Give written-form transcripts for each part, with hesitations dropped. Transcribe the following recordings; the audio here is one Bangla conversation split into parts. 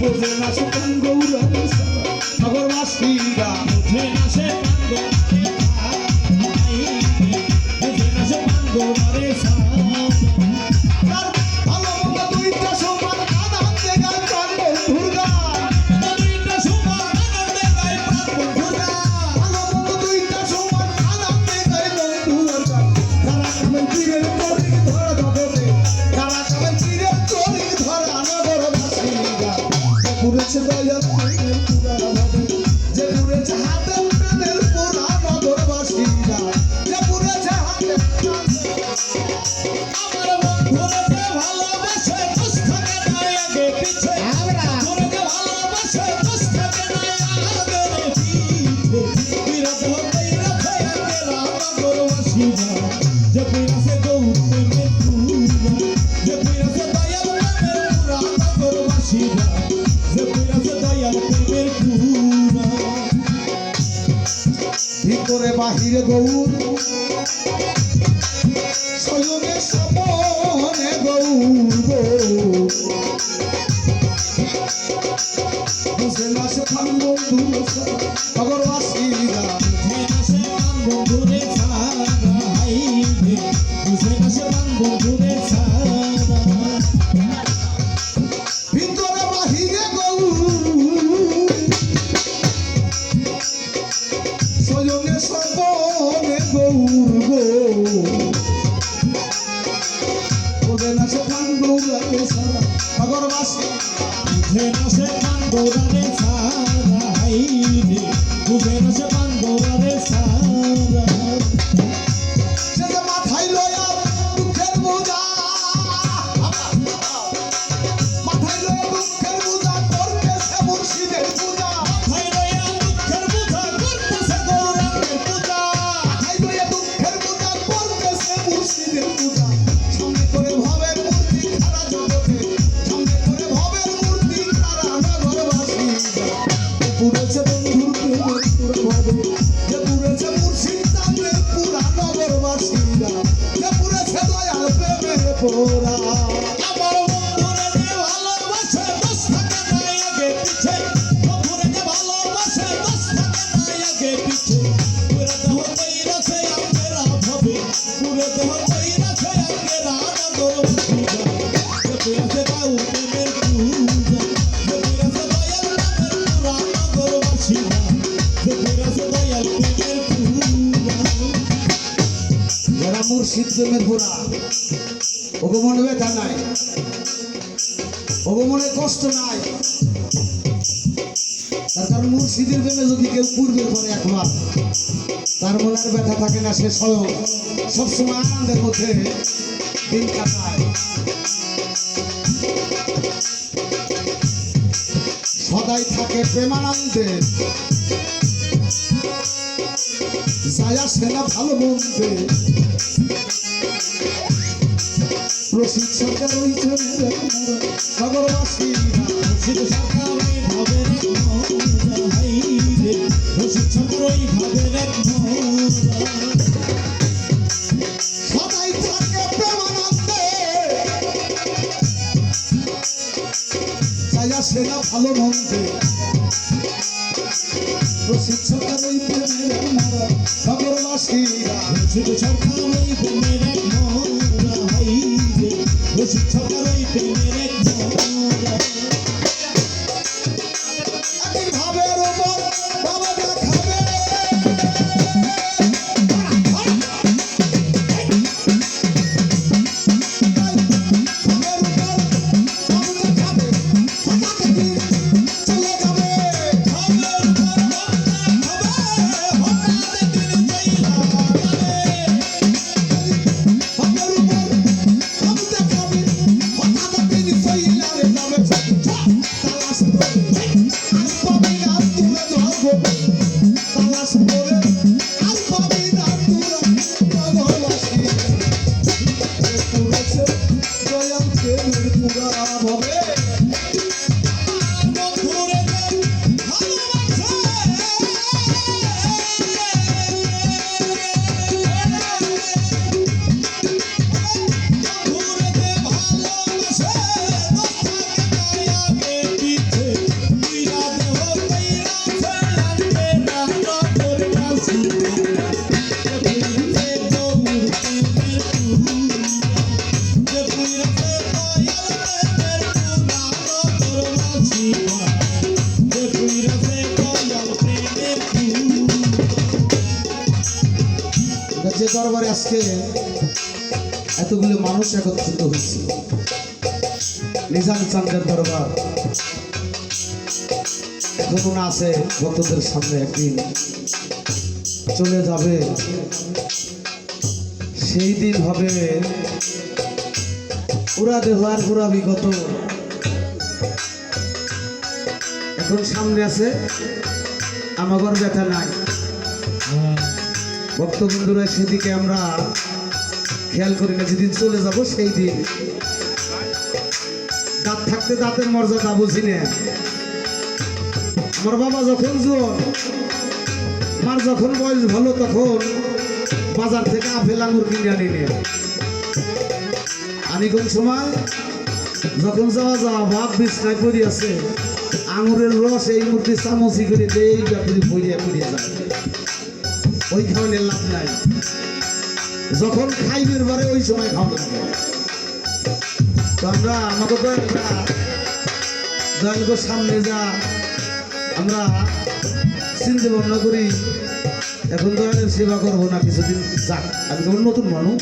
বোঝে না সে প্রাণ গৌরাঙ্গের সারা নগরবাসীরা বোঝে না সে প্রাণ বোঝে না সে প্রাণ গৌরাঙ্গের সারা পুরেছে দয়াল প্রেমের পুরা ভাবে যে পুরেছে হাতে প্রেমের পুরা নগরবাসীরা যে পুরেছে হাতে আমার বন্ধুরে ভালোবাসে দোষ থাকে না আগে পিছে পুরেছে ভালোবাসে দোষ থাকে না আগে পিছে বিরত হতেই রাখে আগে নগরবাসীরা যে পুরেছে গৌর প্রেমের পুরা যে পুরেছে দয়াল প্রেমের পুরা নগরবাসীরা ভিতরে বাহিরে গৌর সয়নে সপনে গৌর বুঝে না সে খান বন্ধু নগরবাসীরা বুঝে না সে খান বন্ধুরে সারা বুঝে না সে খান বন্ধুরে সারা ভিতরে বাহিরে সয়নে সপনে গৌর বোঝে না সে খান গৌরাঙ্গের সারা নগরবাসী বুঝে না সে খান গৌরাঙ্গের সারা বুঝে না সে খান গৌরাঙ্গের সারা সে যে মাথায় লয়া দুঃখের বোঝা মাথায় লয়া দুঃখের বোঝা করতেছে মুর্শিদের পূজা মাথায় লয়া দুঃখের বোঝা করতেছে গৌরাঙ্গের পূজা মাথায় লয়া দুঃখের বোঝা করতেছে মুর্শিদের পূজা সঙ্গে করে ভবের মূর্তি খাড়া জগতে সঙ্গে করে ভবের মূর্তি খাড়া নগরবাসীরা পুরেছে বন্ধুর প্রেমের পুরা ভাবে যে পুরেছে মুর্শিদ দামের পুরা নগরবাসীরা যে পুরেছে দয়াল প্রেমের পোরা আমার বন্ধুরে ভালোবাসে দোষ থাকে না আগে পিছে বন্ধুরে ভালোবাসে দোষ থাকে না আগে পিছে পুরে দেহ তৈরাছে আঙ্গেরা ভাবে পুরে দেহ তৈরাছে আঙ্গেরা নগরবাসীরা যে পুরেছে গৌর প্রেমের পূজা যে পুরেছে দয়াল প্রেমের পুরা নগরবাসীরা যে পুরেছে দয়াল প্রেমের পূজা যারা মুর্শিদ প্রেমের পুরা ওগো মনে ব্যথা নাই ওগো মনে কষ্ট নাই তার কারণ মুর্শিদের প্রেমে যদি কেউ পূর্বে করে একবার তার মনে আর ব্যথা থাকে না সে স্বয়ং সবসময় আনন্দের মধ্যে দিন কাটায় সদাই থাকে প্রেমানন্দে যায় আসে না ভালো মন্দে প্রসিদ্ধ সরকার রয়েছে নগরবাসীরা প্রসিদ্ধ সরকার ভাবে প্রসিদ্ধ সরকার ওই ভাবে সদাই থাকে প্রেমানন্দে যায় আসে না ভালো মন্দে প্রসিদ্ধ সরকার ওই প্রেমের নগরবাসীরা প্রসিদ্ধ সরকার ওই প্রেমের প্রসিদ্ধ সরকার ওই প্রেমের ভাবের উপর বাবা দেখাবে দরবারে আজকে এতগুলো মানুষ একত্রিত হয়েছে। নিজাম চান্দের দরবার এখনো না আছে, ভক্তদের সামনে একদিন চলে যাবে, সেই দিন হবে পুরা দেহ আর পুরা বিগত। এখন সামনে আছে আমাগর ব্যথা নাই। ভক্তবন্ধুরা সেদিকে আমরা খেয়াল করি না, যেদিন চলে যাব সেই দিন। দাঁত থাকতে দাঁতের মর্যাদা বুঝি না। আমার বাবা যখন জোয়ান, আমার যখন বয়স ভালো, তখন বাজার থেকে আপেল আঙুর কিনে আনিনি। আনি কোন সময় যখন যাওয়া যাওয়া ভাব বিছনায় পড়ে আছে, আঙুরের রস এই মুহূর্তে চামচি করে এই ব্যাপারে পড়িয়া পড়িয়া যায়। ওই খাওয়ালে লাভ নাই, যখন খাইবের বারে ওই সময় খাওয়া লাগে। তো আমরা আমাদের দয়ালগোর সামনে যা আমরা চিন্তা ভাবনা করি, এখন দয়ালের সেবা করবো না, কিছুদিন যাক। আমি কেমন নতুন মানুষ,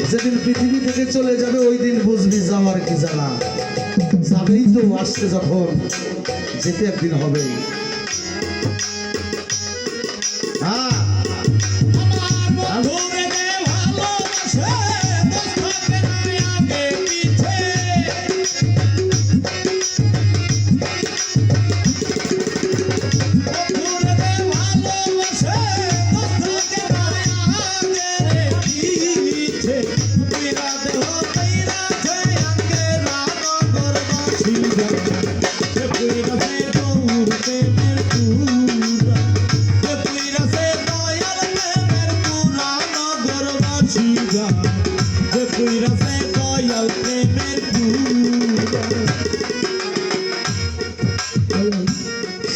যেদিন পৃথিবী থেকে চলে যাবে ওই দিন বুঝবি যাওয়ার কি জানা। যাবেই তো, আসতে যখন যেতে একদিন হবে। হ্যাঁ,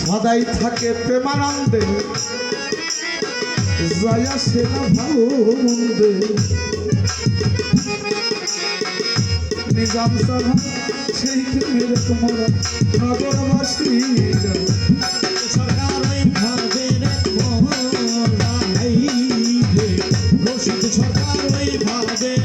সদাই থাকে প্রেমানন্দে, যায় আসে না ভালো মন্দে। নিজাম সাহা সেই প্রেমের তোমরা নগরবাসী সরকার ওই ভাবের রশিদ সরকার ওই ভাবের